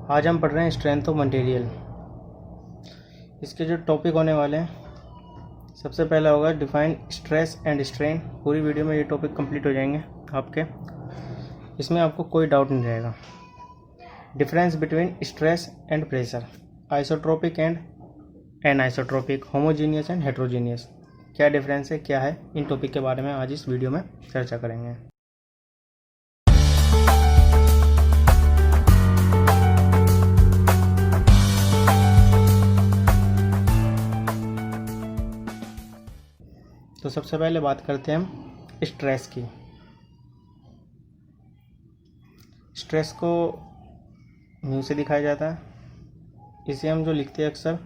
आज हम पढ़ रहे हैं स्ट्रेंथ ऑफ मटेरियल। इसके जो टॉपिक होने वाले हैं, सबसे पहला होगा डिफाइन स्ट्रेस एंड स्ट्रेन। पूरी वीडियो में ये टॉपिक कंप्लीट हो जाएंगे आपके, इसमें आपको कोई डाउट नहीं रहेगा। Difference between stress and pressure, isotropic and anisotropic, homogeneous and heterogeneous, क्या डिफरेंस है, क्या है, इन टॉपिक के बारे में आज इस वीडियो में चर्चा करेंगे। तो सबसे पहले बात करते हैं हम स्ट्रेस की। स्ट्रेस को म्यू से दिखाया जाता है, इसे हम जो लिखते हैं अक्सर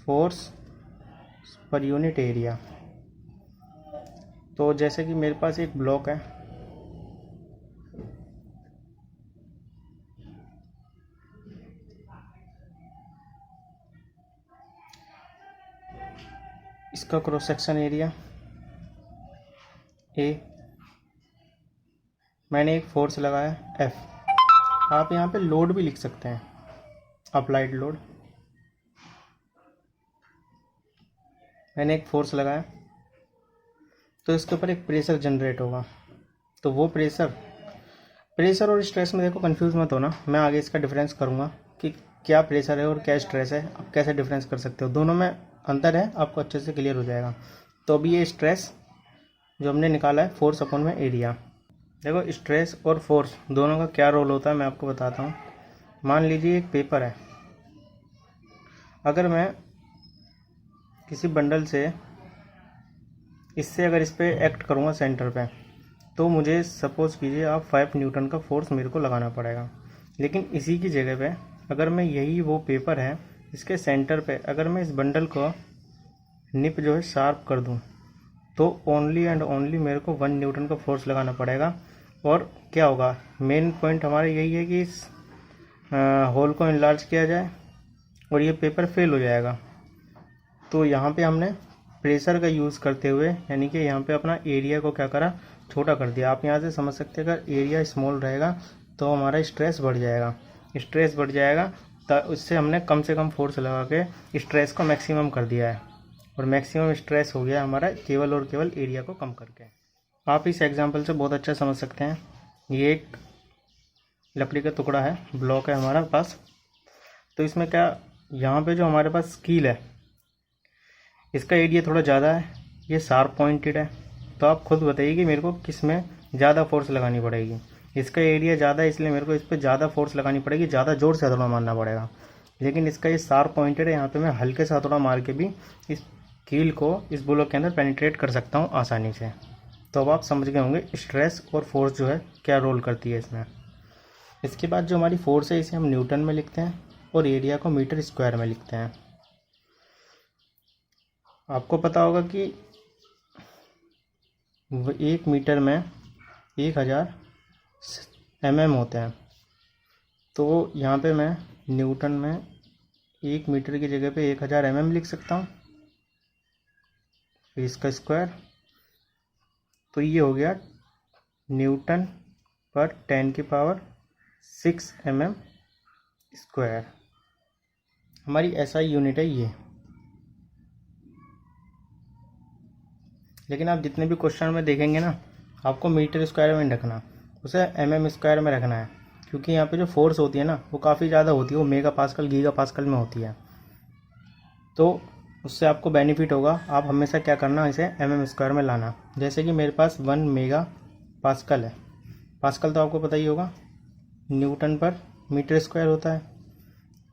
फोर्स पर यूनिट एरिया। तो जैसे कि मेरे पास एक ब्लॉक है, इसका क्रॉस सेक्शन एरिया ए, मैंने एक फोर्स लगाया एफ। आप यहाँ पे लोड भी लिख सकते हैं, अप्लाइड लोड। मैंने एक फोर्स लगाया तो इसके ऊपर एक प्रेशर जनरेट होगा। तो वो प्रेशर और स्ट्रेस में देखो कंफ्यूज मत होना, मैं आगे इसका डिफरेंस करूँगा कि क्या प्रेशर है और क्या स्ट्रेस है, आप कैसे डिफरेंस कर सकते हो, दोनों में अंतर है, आपको अच्छे से क्लियर हो जाएगा। तो अभी ये स्ट्रेस जो हमने निकाला है फोर्स अपॉन में एरिया। देखो स्ट्रेस और फोर्स दोनों का क्या रोल होता है मैं आपको बताता हूँ। मान लीजिए एक पेपर है, अगर मैं किसी बंडल से इससे अगर इस पर एक्ट करूँगा सेंटर पे, तो मुझे सपोज़ कीजिए आप 5 न्यूटन का फोर्स मेरे को लगाना पड़ेगा। लेकिन इसी की जगह पे अगर मैं यही वो पेपर है इसके सेंटर पे अगर मैं इस बंडल को निप जो है शार्प कर दूं, तो ओनली एंड ओनली मेरे को 1 न्यूटन का फोर्स लगाना पड़ेगा। और क्या होगा, मेन पॉइंट हमारा यही है कि इस होल को इनलार्ज किया जाए और ये पेपर फेल हो जाएगा। तो यहाँ पे हमने प्रेशर का यूज़ करते हुए यानी कि यहाँ पे अपना एरिया को क्या करा, छोटा कर दिया। आप यहाँ से समझ सकते हैं अगर एरिया स्मॉल रहेगा तो हमारा स्ट्रेस बढ़ जाएगा, स्ट्रेस बढ़ जाएगा, तो उससे हमने कम से कम फोर्स लगा के स्ट्रेस को मैक्सिमम कर दिया है। और मैक्सिमम स्ट्रेस हो गया हमारा केवल और केवल एरिया को कम करके। आप इस एग्जांपल से बहुत अच्छा समझ सकते हैं। ये एक लकड़ी का टुकड़ा है, ब्लॉक है हमारा पास, तो इसमें क्या, यहाँ पे जो हमारे पास स्कील है इसका एरिया थोड़ा ज़्यादा है, ये शार्प पॉइंटेड है। तो आप खुद बताइए कि मेरे को किस में ज़्यादा फोर्स लगानी पड़ेगी। इसका एरिया ज़्यादा है इसलिए मेरे को इस पर ज़्यादा फोर्स लगानी पड़ेगी, ज़्यादा ज़ोर से हथौड़ा मारना पड़ेगा। लेकिन इसका ये शार्प पॉइंटेड है, यहाँ पे मैं हल्के से हथौड़ा मार के भी इस कील को इस ब्लॉक के अंदर पेनिट्रेट कर सकता हूँ आसानी से। तो अब आप समझ गए होंगे स्ट्रेस और फोर्स जो है क्या रोल करती है इसमें। इसके बाद जो हमारी फोर्स है इसे हम न्यूटन में लिखते हैं और एरिया को मीटर स्क्वायर में लिखते हैं। आपको पता होगा कि 1 मीटर में 1000 mm होते हैं। तो यहाँ पे मैं न्यूटन में 1 मीटर की जगह पे 1000 mm लिख सकता हूँ, इसका स्क्वायर। तो ये हो गया न्यूटन पर 10⁶ mm स्क्वायर, हमारी SI यूनिट है ये। लेकिन आप जितने भी क्वेश्चन में देखेंगे ना, आपको मीटर स्क्वायर में नहीं रखना, उसे mm स्क्वायर में रखना है, क्योंकि यहाँ पे जो फोर्स होती है ना वो काफ़ी ज़्यादा होती है, वो मेगा पास्कल गीगा पास्कल में होती है। तो उससे आपको बेनिफिट होगा, आप हमेशा क्या करना, इसे mm स्क्वायर में लाना। जैसे कि मेरे पास 1 मेगा पास्कल है, पास्कल तो आपको पता ही होगा न्यूटन पर मीटर स्क्वायर होता है,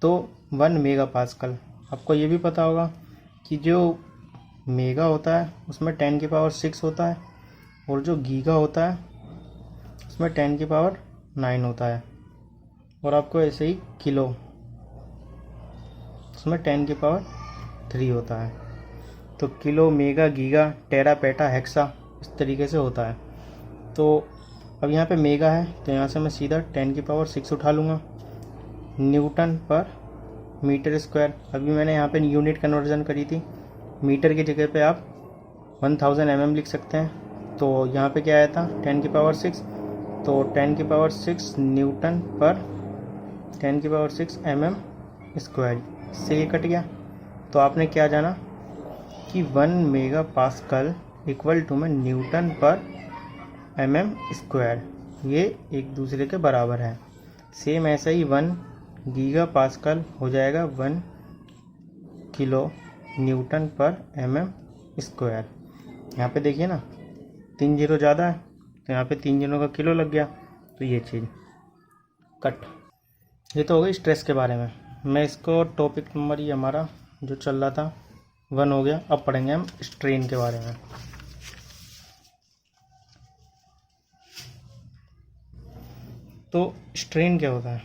तो 1 मेगा पास्कल। आपको ये भी पता होगा कि जो मेगा होता है उसमें 10⁶ होता है, और जो गीगा होता है उसमें 10⁹ होता है, और आपको ऐसे ही किलो उसमें 10⁻³ होता है। तो किलो, मेगा, गीगा, टेरा, पेटा, हेक्सा इस तरीके से होता है। तो अब यहाँ पे मेगा है तो यहाँ से मैं सीधा 10⁶ उठा लूँगा न्यूटन पर मीटर स्क्वायर। अभी मैंने यहाँ पे यूनिट कन्वर्जन करी थी, मीटर की जगह पे आप 1000 mm लिख सकते हैं। तो यहाँ पे क्या आया था 10⁶, तो 10⁶ न्यूटन पर 10⁶ mm²। इससे ये कट गया। तो आपने क्या जाना कि 1 मेगापास्कल इक्वल टू में न्यूटन पर mm², ये एक दूसरे के बराबर है। सेम ऐसा ही 1 गीगापास्कल हो जाएगा 1 किलो न्यूटन पर mm²। यहाँ पे देखिए ना 3 जीरो ज़्यादा है, तो यहाँ पे 3 जीरो का किलो लग गया, तो ये चीज़ कट। ये तो हो गई स्ट्रेस के बारे में। मैं इसको टॉपिक नंबर ये हमारा जो चल रहा था 1 हो गया। अब पढ़ेंगे हम स्ट्रेन के बारे में। तो स्ट्रेन क्या होता है?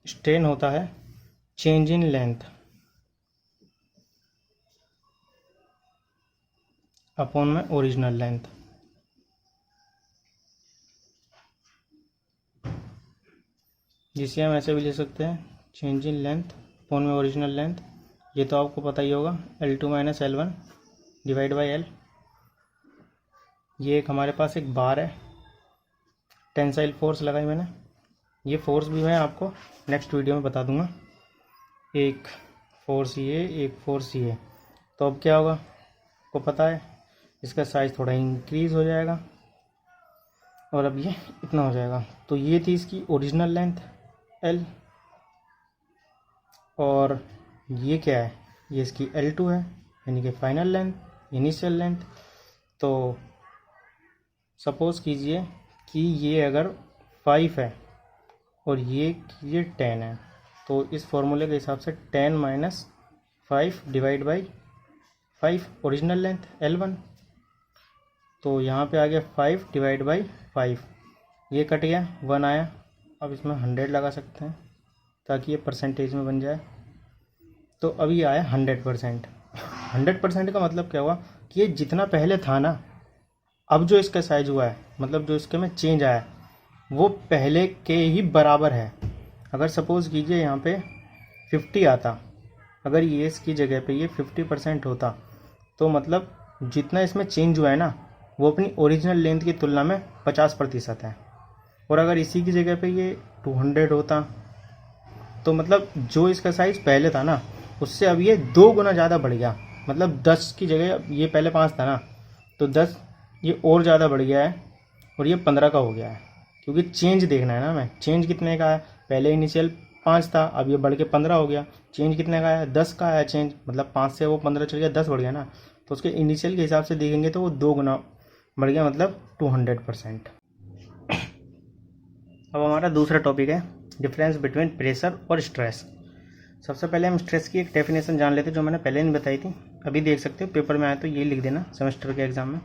स्ट्रेन होता है चेंज इन लेंथ अपॉन में ओरिजिनल लेंथ। जिसे हम ऐसे भी ले सकते हैं चेंज इन लेंथ अपॉन में ओरिजिनल लेंथ। ये तो आपको पता ही होगा L2 - L1 divide by L। ये एक हमारे पास एक बार है, टेंसाइल फोर्स लगाई मैंने। ये फोर्स भी मैं आपको नेक्स्ट वीडियो में बता दूंगा। एक फोर्स ये, एक फोर्स ये। तो अब क्या होगा आपको पता है, इसका साइज थोड़ा इंक्रीज हो जाएगा और अब ये इतना हो जाएगा। तो ये थी इसकी ओरिजिनल लेंथ L, और ये क्या है, ये इसकी L2 है, यानी कि फाइनल लेंथ, इनिशियल लेंथ। तो सपोज कीजिए कि ये अगर 5 है और ये 10 है, तो इस फॉर्मूले के हिसाब से 10 - 5 divide by 5 original length L1। तो यहाँ पे आ गया 5 डिवाइड बाई 5, ये कट गया, 1 आया। अब इसमें 100 लगा सकते हैं ताकि ये परसेंटेज में बन जाए। तो अभी आया 100%। 100% का मतलब क्या हुआ कि ये जितना पहले था ना, अब जो इसका साइज हुआ है, मतलब जो इसके में चेंज आया है, वो पहले के ही बराबर है। अगर सपोज कीजिए यहाँ पे 50 आता, अगर ये इसकी जगह पे ये 50% होता, तो मतलब जितना इसमें चेंज हुआ है ना, वो अपनी ओरिजिनल लेंथ की तुलना में 50% है। और अगर इसी की जगह पे ये 200 होता, तो मतलब जो इसका साइज पहले था ना, उससे अब ये 2 गुना ज़्यादा बढ़ गया। मतलब 10 की जगह ये पहले 5 था ना, तो 10 ये और ज़्यादा बढ़ गया है और ये 15 का हो गया है। क्योंकि चेंज देखना है ना हमें, चेंज कितने का है। पहले इनिशियल 5 था, अब ये बढ़ के 15 हो गया। चेंज कितने का है, 10 का है चेंज, मतलब 5 से वो 15 चल गया, 10 बढ़ गया ना। तो उसके इनिशियल के हिसाब से देखेंगे तो वो 2 गुना बढ़ गया, मतलब 200%। अब हमारा दूसरा टॉपिक है डिफरेंस बिटवीन प्रेशर और स्ट्रेस। सबसे पहले हम स्ट्रेस की एक डेफिनेशन जान लेते हैं, जो मैंने पहले नहीं बताई थी। अभी देख सकते हो पेपर में आया तो ये लिख देना सेमेस्टर के एग्जाम में।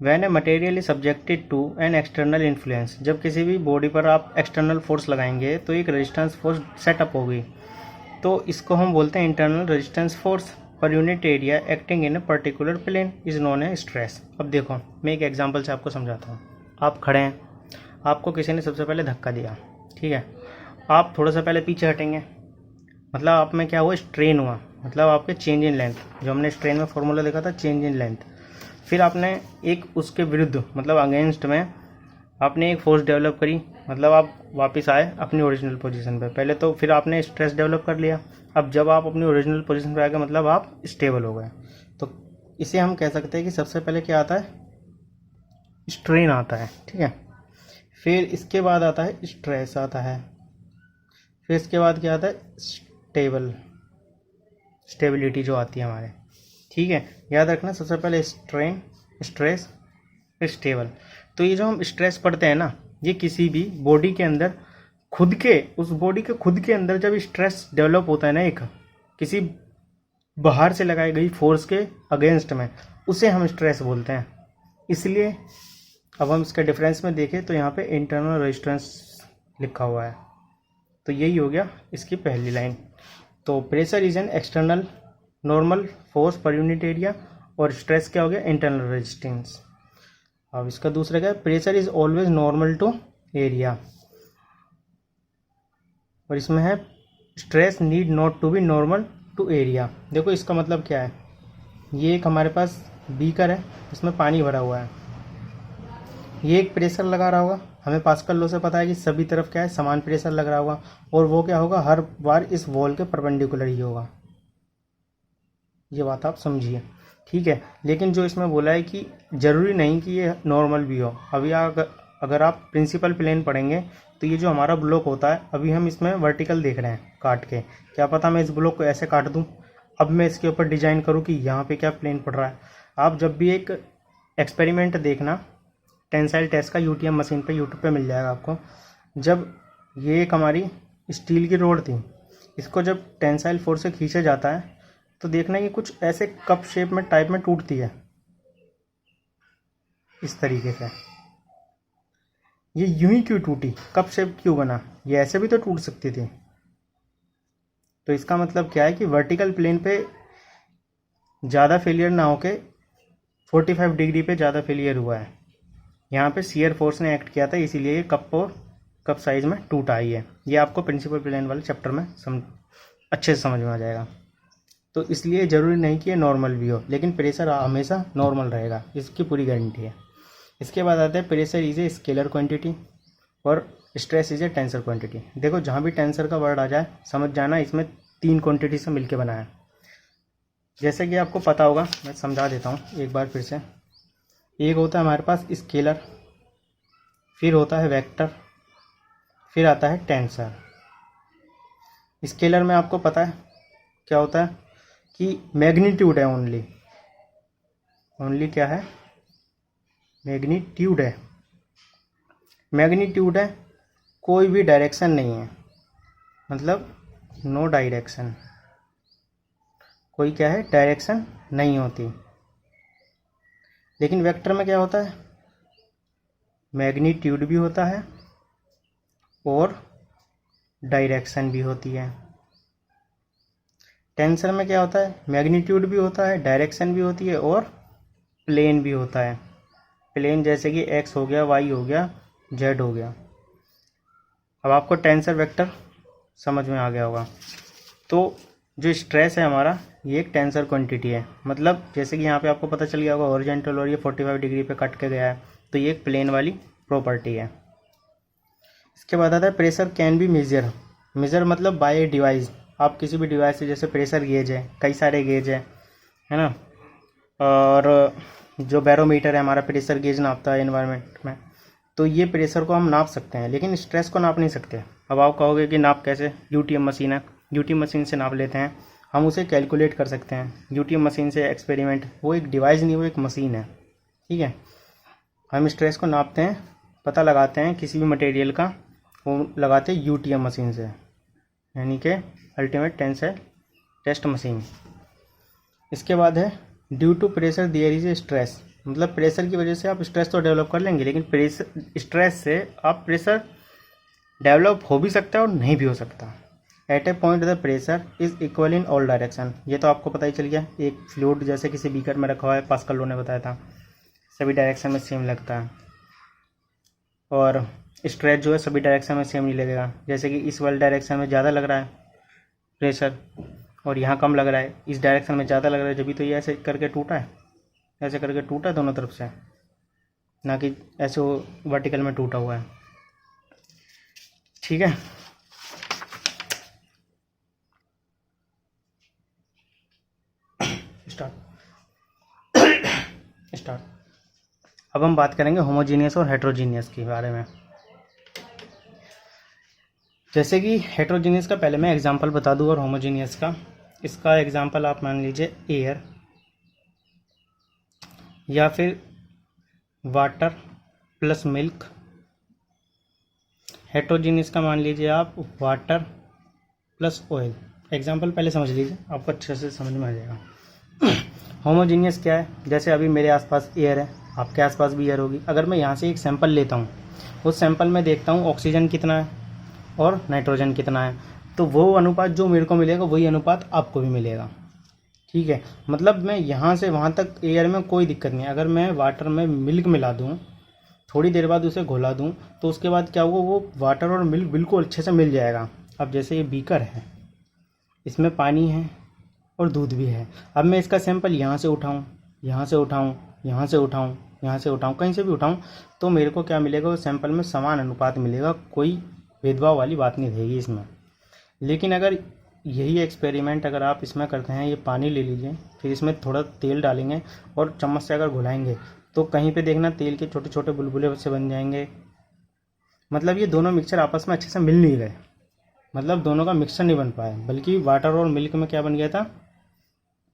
When a material is subjected to an external influence, जब किसी भी बॉडी पर आप एक्सटर्नल फोर्स लगाएंगे तो एक रेजिस्टेंस फोर्स सेटअप होगी। तो इसको हम बोलते हैं internal resistance force per unit area acting in a particular plane is known a stress. अब देखो मैं एक एग्जांपल से आपको समझाता हूँ। आप खड़े हैं, आपको किसी ने सबसे पहले धक्का दिया, ठीक है। आप थोड़ा सा पहले पीछे हटेंगे, मतलब आप में क्या हुआ, स्ट्रेन हुआ, मतलब आपके चेंज इन लेंथ, जो हमने स्ट्रेन में फॉर्मूला देखा था चेंज इन लेंथ। फिर आपने एक उसके विरुद्ध, मतलब अगेंस्ट में आपने एक फोर्स डेवलप करी, मतलब आप वापस आए अपनी ओरिजिनल पोजीशन पे। पहले तो फिर आपने स्ट्रेस डेवलप कर लिया। अब जब आप अपनी ओरिजिनल पोजीशन पे आ गए, मतलब आप स्टेबल हो गए। तो इसे हम कह सकते हैं कि सबसे पहले क्या आता है, स्ट्रेन आता है, ठीक है। फिर इसके बाद आता है स्ट्रेस आता है। फिर इसके बाद क्या आता है, स्टेबिलिटी जो आती है हमारे, ठीक है। याद रखना सबसे पहले स्ट्रेन, स्ट्रेस, स्टेबल। तो ये जो हम स्ट्रेस पढ़ते हैं ना, ये किसी भी बॉडी के अंदर खुद के, उस बॉडी के खुद के अंदर जब स्ट्रेस डेवलप होता है ना, एक किसी बाहर से लगाई गई फोर्स के अगेंस्ट में, उसे हम स्ट्रेस बोलते हैं। इसलिए अब हम इसका डिफरेंस में देखें तो यहाँ पे इंटरनल रेजिस्टेंस लिखा हुआ है। तो यही हो गया इसकी पहली लाइन। तो pressure is an external normal force per unit area, और स्ट्रेस क्या हो गया, इंटरनल रेजिस्टेंस। अब इसका दूसरा क्या है, pressure is always normal to area, और इसमें है stress need not to be normal to area. देखो इसका मतलब क्या है, ये एक हमारे पास बीकर है, इसमें पानी भरा हुआ है, ये एक प्रेशर लगा रहा होगा, हमें पास्कल लॉ से पता है कि सभी तरफ क्या है, समान प्रेशर लग रहा होगा, और वो क्या होगा, हर बार इस वॉल के परपेंडिकुलर ही होगा। ये बात आप समझिए, ठीक है। लेकिन जो इसमें बोला है कि ज़रूरी नहीं कि ये नॉर्मल भी हो। अभी अगर आप प्रिंसिपल प्लेन पढ़ेंगे तो ये जो हमारा ब्लॉक होता है, अभी हम इसमें वर्टिकल देख रहे हैं काट के, क्या पता मैं इस ब्लॉक को ऐसे काट दूं, अब मैं इसके ऊपर डिजाइन करूं कि यहाँ पे क्या प्लेन पड़ रहा है। आप जब भी एक एक्सपेरिमेंट देखना टेंसाइल टेस्ट का, यूटीएम मशीन पे यूट्यूब पे मिल जाएगा आपको। जब ये एक हमारी स्टील की रोड थी, इसको जब टेंसाइल फोर्स से खींचा जाता है तो देखना कि कुछ ऐसे कप शेप में टाइप में टूटती है इस तरीके से। ये यूं ही क्यों टूटी, कप शेप क्यों बना, ये ऐसे भी तो टूट सकती थी। तो इसका मतलब क्या है कि वर्टिकल प्लेन पे ज़्यादा फेलियर ना होके 45 डिग्री पे ज़्यादा फेलियर हुआ है। यहाँ पे शियर फोर्स ने एक्ट किया था, इसीलिए ये कप साइज में टूट आई है। ये आपको प्रिंसिपल प्लेन वाले चैप्टर में अच्छे से समझ में आ जाएगा। तो इसलिए ज़रूरी नहीं कि ये नॉर्मल भी हो, लेकिन प्रेशर हमेशा नॉर्मल रहेगा, इसकी पूरी गारंटी है। इसके बाद आता है pressure is a scalar quantity और stress is a tensor quantity. देखो जहाँ भी टेंसर का वर्ड आ जाए समझ जाना इसमें 3 क्वांटिटी से मिलके बना है। जैसे कि आपको पता होगा, मैं समझा देता हूँ एक बार फिर से। एक होता है हमारे पास स्केलर, फिर होता है वेक्टर, फिर आता है टेंसर। स्केलर में आपको पता है क्या होता है कि मैग्नीट्यूड है, ओनली क्या है, मैग्नीट्यूड है। मैग्नीट्यूड है, कोई भी डायरेक्शन नहीं है, मतलब नो डायरेक्शन, कोई क्या है, डायरेक्शन नहीं होती। लेकिन वेक्टर में क्या होता है, मैग्नीट्यूड भी होता है और डायरेक्शन भी होती है। टेंसर में क्या होता है, मैग्नीट्यूड भी होता है, डायरेक्शन भी होती है और प्लेन भी होता है। प्लेन जैसे कि एक्स हो गया, वाई हो गया, जेड हो गया। अब आपको टेंसर वेक्टर समझ में आ गया होगा। तो जो स्ट्रेस है हमारा, ये एक टेंसर क्वांटिटी है। मतलब जैसे कि यहाँ पे आपको पता चल गया होगा हॉरिजॉन्टल और ये 45 डिग्री पे कट के गया है, तो ये एक प्लेन वाली प्रॉपर्टी है। इसके बाद आता है प्रेशर कैन बी मेजर मतलब बाय ए डिवाइस। आप किसी भी डिवाइस से, जैसे प्रेशर गेज है, कई सारे गेज है ना, और जो बैरोमीटर है हमारा प्रेशर गेज नापता है एनवायरनमेंट में, तो ये प्रेशर को हम नाप सकते हैं, लेकिन स्ट्रेस को नाप नहीं सकते। अब आप कहोगे कि नाप कैसे, यूटीएम मशीन है, यूटीएम मशीन से नाप लेते हैं, हम उसे कैलकुलेट कर सकते हैं। यूटीएम मशीन से एक्सपेरिमेंट, वो एक डिवाइस नहीं, वो एक मशीन है, ठीक है। हम स्ट्रेस को नापते हैं, पता लगाते हैं किसी भी मटेरियल का, वो लगाते हैं यूटीएम मशीन से, यानी कि अल्टीमेट टेंसाइल टेस्ट मशीन। इसके बाद है due to pressure there is a stress, मतलब प्रेशर की वजह से आप स्ट्रेस तो डेवलप कर लेंगे, लेकिन प्रेशर स्ट्रेस से आप प्रेशर डेवलप हो भी सकता है और नहीं भी हो सकता। At a point the pressure is equal in all direction, ये तो आपको पता ही चल गया। एक फ्लूइड जैसे किसी बीकर में रखा हुआ है, पास्कल लॉ ने बताया था, सभी डायरेक्शन में सेम लगता है, और स्ट्रेस जो है सभी डायरेक्शन में सेम नहीं लगेगा। जैसे कि इस वाले डायरेक्शन में ज़्यादा लग रहा है प्रेशर और यहाँ कम लग रहा है, इस डायरेक्शन में ज़्यादा लग रहा है, जब भी तो ये ऐसे करके टूटा है, ऐसे करके टूटा है दोनों तरफ से, ना कि ऐसे वो वर्टिकल में टूटा हुआ है, ठीक है। स्टार्ट। अब हम बात करेंगे होमोजीनियस और हेट्रोजीनियस के बारे में। जैसे कि हेट्रोजीनियस का पहले मैं एग्जांपल बता दूं और होमोजीनियस का, इसका एग्जांपल आप मान लीजिए एयर या फिर वाटर प्लस मिल्क। हेट्रोजीनियस का मान लीजिए आप वाटर प्लस ऑयल। एग्जांपल पहले समझ लीजिए, आपको अच्छे से समझ में आ जाएगा। होमोजीनियस क्या है, जैसे अभी मेरे आसपास एयर है, आपके आसपास भी एयर होगी। अगर मैं यहाँ से एक सैंपल लेता हूँ, उस सैंपल में देखता हूँ ऑक्सीजन कितना है और नाइट्रोजन कितना है, तो वो अनुपात जो मेरे को मिलेगा वही अनुपात आपको भी मिलेगा, ठीक है। मतलब मैं यहाँ से वहाँ तक एयर में कोई दिक्कत नहीं है। अगर मैं वाटर में मिल्क मिला दूँ, थोड़ी देर बाद उसे घोला दूँ, तो उसके बाद क्या होगा, वो वाटर और मिल्क बिल्कुल अच्छे से मिल जाएगा। अब जैसे ये बीकर है, इसमें पानी है और दूध भी है। अब मैं इसका सैंपल यहाँ से उठाऊँ, यहाँ से उठाऊँ, यहाँ से उठाऊँ, यहाँ से उठाऊँ, कहीं से भी उठाऊँ, तो मेरे को क्या मिलेगा, वो सैंपल में समान अनुपात मिलेगा, कोई भेदभाव वाली बात नहीं रहेगी इसमें। लेकिन अगर यही एक्सपेरिमेंट अगर आप इसमें करते हैं, ये पानी ले लीजिए, फिर इसमें थोड़ा तेल डालेंगे और चम्मच से अगर घुलाएंगे, तो कहीं पे देखना तेल के छोटे छोटे बुलबुले से बन जाएंगे। मतलब ये दोनों मिक्सचर आपस में अच्छे से मिल नहीं गए, मतलब दोनों का मिक्सचर नहीं बन पाया, बल्कि वाटर और मिल्क में क्या बन गया था,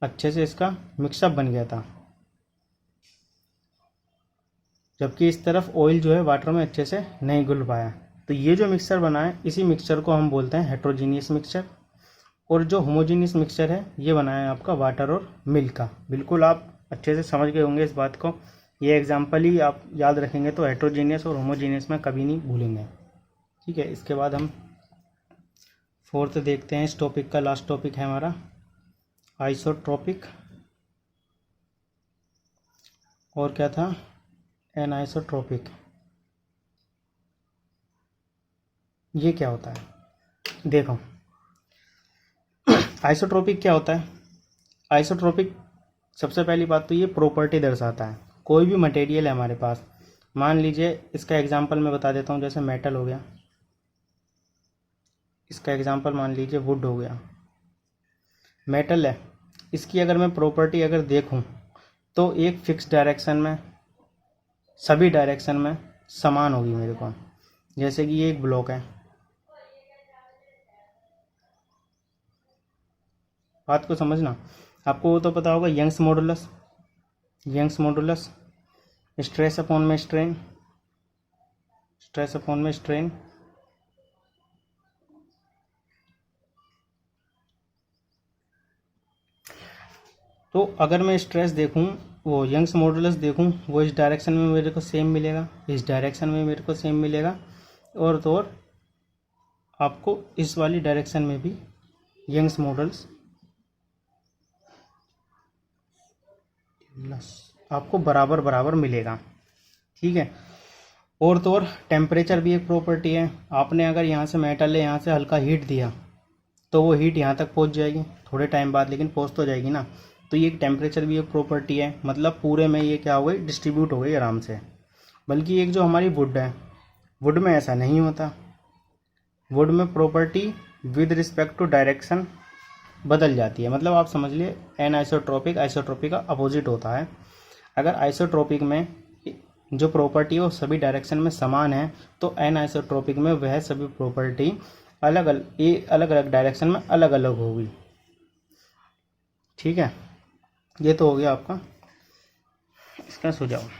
अच्छे से इसका मिक्सअप बन गया था, जबकि इस तरफ ऑयल जो है वाटर में अच्छे से नहीं घुल पाया। तो ये जो मिक्सचर बना है, इसी मिक्सचर को हम बोलते हैं हेट्रोजीनियस मिक्सचर। और जो होमोजीनियस मिक्सचर है, ये बना है आपका वाटर और मिल्क का। बिल्कुल आप अच्छे से समझ गए होंगे इस बात को, ये एग्जाम्पल ही आप याद रखेंगे तो हेट्रोजीनियस और होमोजीनियस में कभी नहीं भूलेंगे। ठीक है, इसके बाद हम फोर्थ देखते हैं, इस टॉपिक का लास्ट टॉपिक है हमारा आइसोट्रोपिक। और क्या था, एनाइसोट्रोपिक। ये क्या होता है, देखो आइसोट्रोपिक क्या होता है। आइसोट्रोपिक सबसे पहली बात तो ये प्रॉपर्टी दर्शाता है। कोई भी मटेरियल है हमारे पास, मान लीजिए इसका एग्जांपल मैं बता देता हूँ, जैसे मेटल हो गया, इसका एग्जांपल मान लीजिए वुड हो गया। मेटल है, इसकी अगर मैं प्रॉपर्टी अगर देखूँ तो एक फिक्स डायरेक्शन में, सभी डायरेक्शन में समान होगी मेरे को। जैसे कि ये एक ब्लॉक है, बात को समझना। आपको वो तो पता होगा Young's modulus, Young's modulus, stress upon में स्ट्रेन, स्ट्रेस अपॉन में स्ट्रेन। तो अगर मैं स्ट्रेस देखूं, वो यंग्स मॉडुलस देखूं, वो इस डायरेक्शन में मेरे को सेम मिलेगा, इस डायरेक्शन में मेरे को सेम मिलेगा, और तो और आपको इस वाली डायरेक्शन में भी यंग्स मॉडुलस आपको बराबर बराबर मिलेगा। ठीक है, और तो और टेम्परेचर भी एक प्रॉपर्टी है। आपने अगर यहाँ से मेटल है, यहाँ से हल्का हीट दिया, तो वो हीट यहाँ तक पहुँच जाएगी थोड़े टाइम बाद, लेकिन पहुँच तो जाएगी ना। तो ये टेम्परेचर भी एक प्रॉपर्टी है, मतलब पूरे में ये क्या हो गई, डिस्ट्रीब्यूट हो गई आराम से। बल्कि एक जो हमारी वुड है, वुड में ऐसा नहीं होता। वुड में property with respect to direction बदल जाती है। मतलब आप समझ लिए एनआइसोट्रोपिक आइसोट्रोपिक का अपोजिट होता है। अगर आइसोट्रोपिक में जो प्रॉपर्टी है वो सभी डायरेक्शन में समान है, तो एनआइसोट्रोपिक में वह सभी प्रॉपर्टी अलग अलग डायरेक्शन में अलग अलग होगी। ठीक है, ये तो हो गया आपका इसका सुझाव।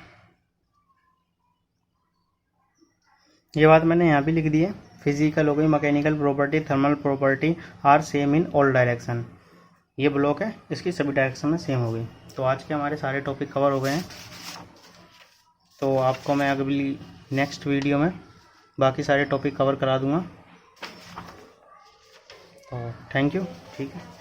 ये बात मैंने यहाँ भी लिख दी है, फिजिकल हो गई, mechanical property, thermal property are same in all direction. ये ब्लॉक है, इसकी सभी डायरेक्शन में सेम हो गई। तो आज के हमारे सारे टॉपिक कवर हो गए हैं। तो आपको मैं अगली नेक्स्ट वीडियो में बाकी सारे टॉपिक कवर करा दूंगा। तो थैंक यू। ठीक है।